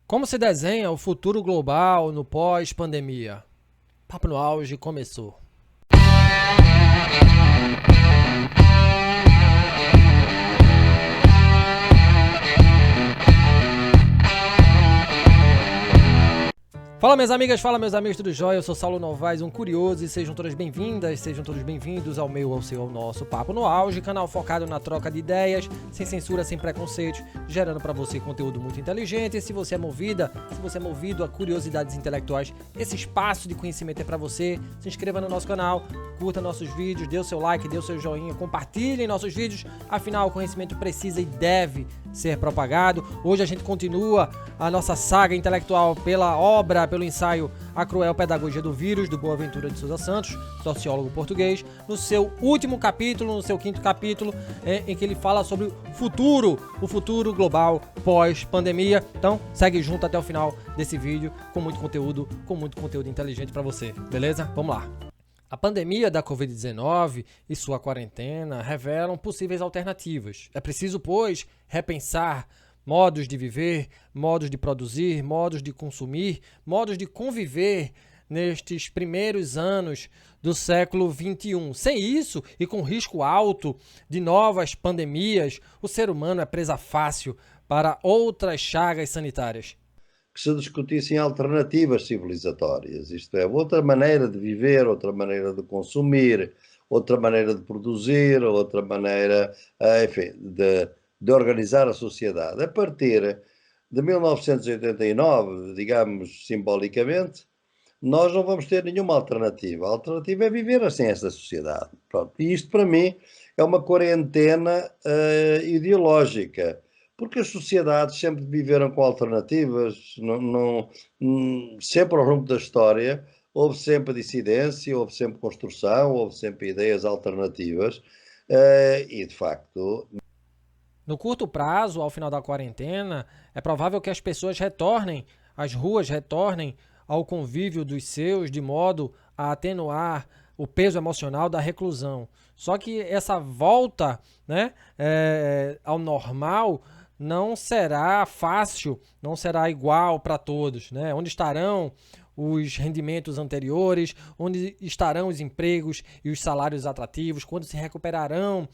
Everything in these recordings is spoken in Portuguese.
Como se desenha o futuro global no pós-pandemia? Papo no Auge começou. Fala minhas amigas, fala meus amigos, tudo jóia? Eu sou Saulo Novaes, um curioso, e sejam todas bem-vindas, sejam todos bem-vindos ao meu, ao seu, ao nosso Papo no Auge, canal focado na troca de ideias, sem censura, sem preconceitos, gerando para você conteúdo muito inteligente. E se você é movido a curiosidades intelectuais, esse espaço de conhecimento é para você. Se inscreva no nosso canal, curta nossos vídeos, dê o seu like, dê o seu joinha, compartilhem nossos vídeos, afinal o conhecimento precisa e deve ser propagado. Hoje a gente continua a nossa saga intelectual pela obra, pelo ensaio A Cruel Pedagogia do Vírus, do Boaventura de Souza Santos, sociólogo português, no seu último capítulo, no seu quinto capítulo, em que ele fala sobre o futuro global pós-pandemia. Então, segue junto até o final desse vídeo com muito conteúdo inteligente para você, beleza? Vamos lá. A pandemia da Covid-19 e sua quarentena revelam possíveis alternativas. É preciso, pois, repensar modos de viver, modos de produzir, modos de consumir, modos de conviver nestes primeiros anos do século XXI. Sem isso, e com risco alto de novas pandemias, o ser humano é presa fácil para outras chagas sanitárias. Que se discutissem alternativas civilizatórias, isto é, outra maneira de viver, outra maneira de consumir, outra maneira de produzir, outra maneira, enfim, de organizar a sociedade. A partir de 1989, digamos simbolicamente, nós não vamos ter nenhuma alternativa. A alternativa é viver assim esta sociedade. Pronto. E isto, para mim, é uma quarentena ideológica, porque as sociedades sempre viveram com alternativas, sempre ao longo da história houve sempre dissidência, houve sempre construção, houve sempre ideias alternativas e, de facto... No curto prazo, ao final da quarentena, é provável que as pessoas retornem, as ruas retornem ao convívio dos seus, de modo a atenuar o peso emocional da reclusão. Só que essa volta, né, ao normal não será fácil, não será igual para todos, né? Onde estarão os rendimentos anteriores, onde estarão os empregos e os salários atrativos, quando se recuperarão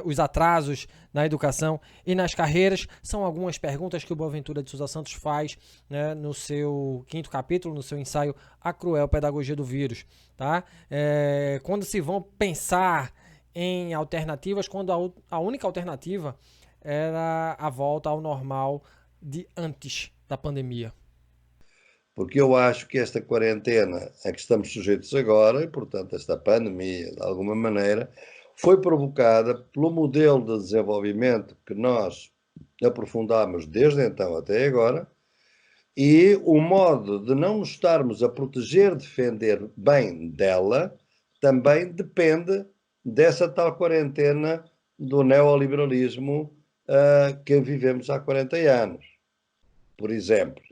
os atrasos na educação e nas carreiras, são algumas perguntas que o Boaventura de Souza Santos faz, né, no seu quinto capítulo, no seu ensaio A Cruel Pedagogia do Vírus. Tá? Quando se vão pensar em alternativas, quando a única alternativa era a volta ao normal de antes da pandemia. Porque eu acho que esta quarentena a que estamos sujeitos agora, e portanto esta pandemia, de alguma maneira, foi provocada pelo modelo de desenvolvimento que nós aprofundamos desde então até agora, e o modo de não nos estarmos a proteger, defender bem dela, também depende dessa tal quarentena do neoliberalismo que vivemos há 40 anos. Por exemplo,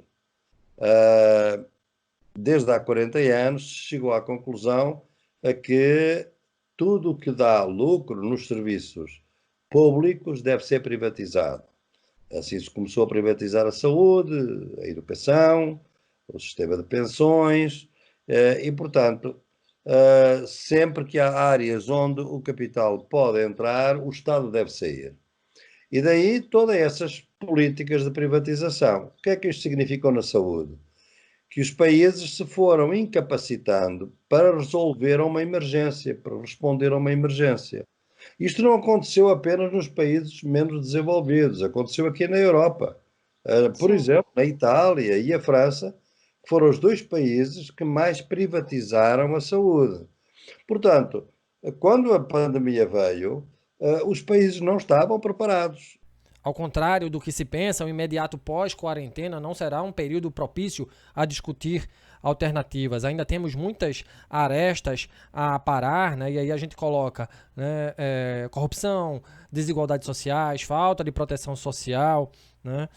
desde há 40 anos chegou à conclusão a que tudo o que dá lucro nos serviços públicos deve ser privatizado. Assim se começou a privatizar a saúde, a educação, o sistema de pensões e, portanto, sempre que há áreas onde o capital pode entrar, o Estado deve sair. E daí todas essas políticas de privatização. O que é que isto significou na saúde? Que os países se foram incapacitando para resolver uma emergência, para responder a uma emergência. Isto não aconteceu apenas nos países menos desenvolvidos, aconteceu aqui na Europa. Por exemplo, na Itália e a França, que foram os dois países que mais privatizaram a saúde. Portanto, quando a pandemia veio, os países não estavam preparados. Ao contrário do que se pensa, o imediato pós-quarentena não será um período propício a discutir alternativas. Ainda temos muitas arestas a parar, né? E aí a gente coloca, né, corrupção, desigualdades sociais, falta de proteção social, né?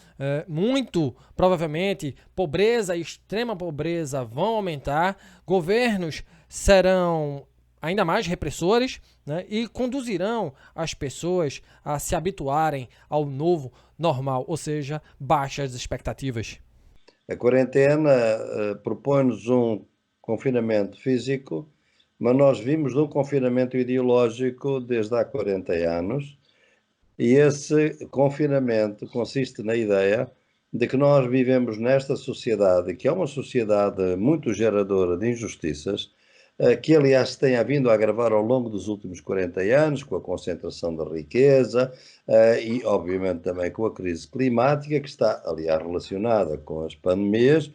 Muito provavelmente pobreza e extrema pobreza vão aumentar, governos serão ainda mais repressores, né, e conduzirão as pessoas a se habituarem ao novo normal, ou seja, baixas expectativas. A quarentena propõe-nos um confinamento físico, mas nós vimos de um confinamento ideológico desde há 40 anos, e esse confinamento consiste na ideia de que nós vivemos nesta sociedade, que é uma sociedade muito geradora de injustiças, que aliás se tem vindo a agravar ao longo dos últimos 40 anos, com a concentração da riqueza e obviamente também com a crise climática, que está aliás relacionada com as pandemias,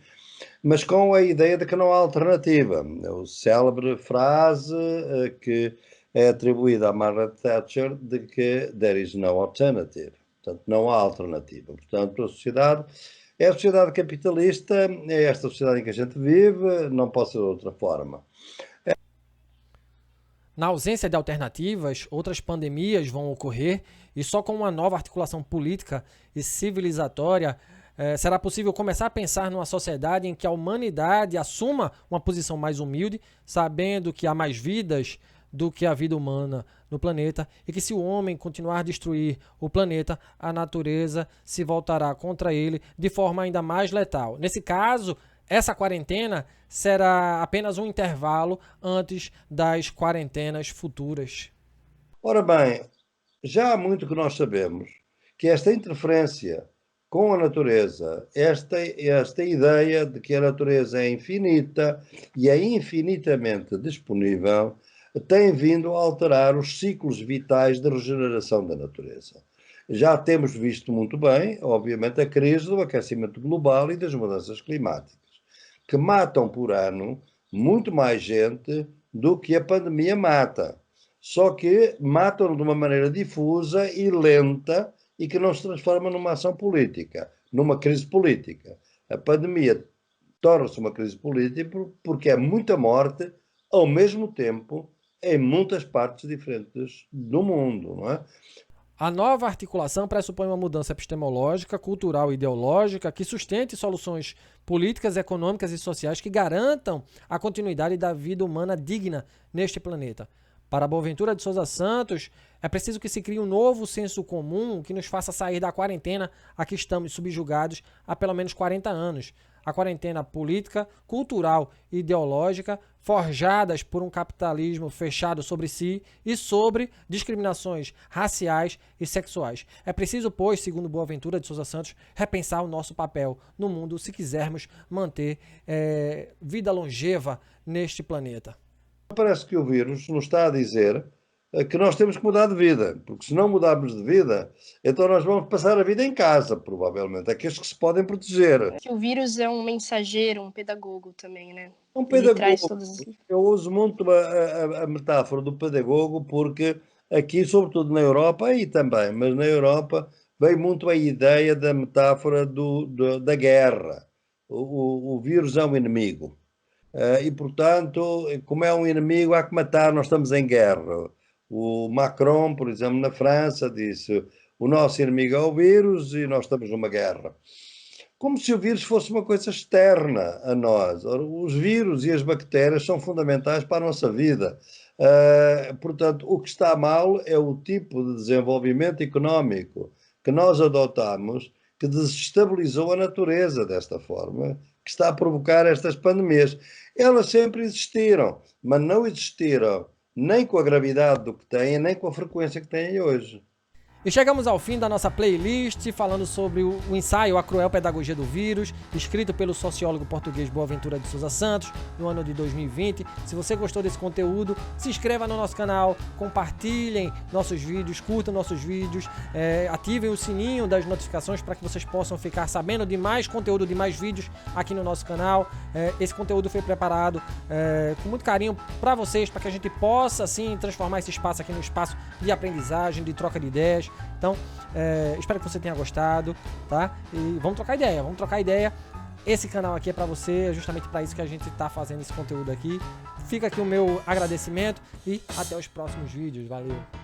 mas com a ideia de que não há alternativa. A célebre frase que é atribuída a Margaret Thatcher de que there is no alternative. Portanto, não há alternativa. Portanto, a sociedade é a sociedade capitalista, é esta sociedade em que a gente vive, não pode ser de outra forma. Na ausência de alternativas, outras pandemias vão ocorrer e só com uma nova articulação política e civilizatória será possível começar a pensar numa sociedade em que a humanidade assuma uma posição mais humilde, sabendo que há mais vidas do que a vida humana no planeta e que se o homem continuar a destruir o planeta, a natureza se voltará contra ele de forma ainda mais letal. Nesse caso, essa quarentena será apenas um intervalo antes das quarentenas futuras. Ora bem, já há muito que nós sabemos que esta interferência com a natureza, esta ideia de que a natureza é infinita e é infinitamente disponível, tem vindo a alterar os ciclos vitais de regeneração da natureza. Já temos visto muito bem, obviamente, a crise do aquecimento global e das mudanças climáticas, que matam por ano muito mais gente do que a pandemia mata. Só que matam de uma maneira difusa e lenta e que não se transforma numa ação política, numa crise política. A pandemia torna-se uma crise política porque é muita morte ao mesmo tempo em muitas partes diferentes do mundo, não é? A nova articulação pressupõe uma mudança epistemológica, cultural e ideológica que sustente soluções políticas, econômicas e sociais que garantam a continuidade da vida humana digna neste planeta. Para Boaventura de Souza Santos, é preciso que se crie um novo senso comum que nos faça sair da quarentena a que estamos subjugados há pelo menos 40 anos. A quarentena política, cultural e ideológica, forjadas por um capitalismo fechado sobre si e sobre discriminações raciais e sexuais. É preciso, pois, segundo Boaventura de Souza Santos, repensar o nosso papel no mundo se quisermos manter vida longeva neste planeta. Parece que o vírus nos está a dizer que nós temos que mudar de vida, porque se não mudarmos de vida, então nós vamos passar a vida em casa, provavelmente, aqueles que se podem proteger. Que o vírus é um mensageiro, um pedagogo também, né? Um pedagogo. Todos... Eu uso muito a metáfora do pedagogo porque aqui, sobretudo na Europa, e também, mas na Europa, veio muito a ideia da metáfora da guerra. O vírus é um inimigo. E, portanto, como é um inimigo, há que matar, nós estamos em guerra. O Macron, por exemplo, na França, disse: o nosso inimigo é o vírus e nós estamos numa guerra. Como se o vírus fosse uma coisa externa a nós. Os vírus e as bactérias são fundamentais para a nossa vida. Portanto, o que está mal é o tipo de desenvolvimento económico que nós adotamos, que desestabilizou a natureza desta forma, que está a provocar estas pandemias. Elas sempre existiram, mas não existiram nem com a gravidade do que têm, nem com a frequência que têm hoje. E chegamos ao fim da nossa playlist falando sobre o ensaio A Cruel Pedagogia do Vírus, escrito pelo sociólogo português Boaventura de Souza Santos, no ano de 2020. Se você gostou desse conteúdo, se inscreva no nosso canal, compartilhem nossos vídeos, curtam nossos vídeos, ativem o sininho das notificações para que vocês possam ficar sabendo de mais conteúdo, de mais vídeos aqui no nosso canal. Esse conteúdo foi preparado com muito carinho para vocês, para que a gente possa, assim, transformar esse espaço aqui num espaço de aprendizagem, de troca de ideias. Então, espero que você tenha gostado, tá? E vamos trocar ideia. Esse canal aqui é pra você, é justamente para isso que a gente tá fazendo esse conteúdo aqui. Fica aqui o meu agradecimento e até os próximos vídeos. Valeu!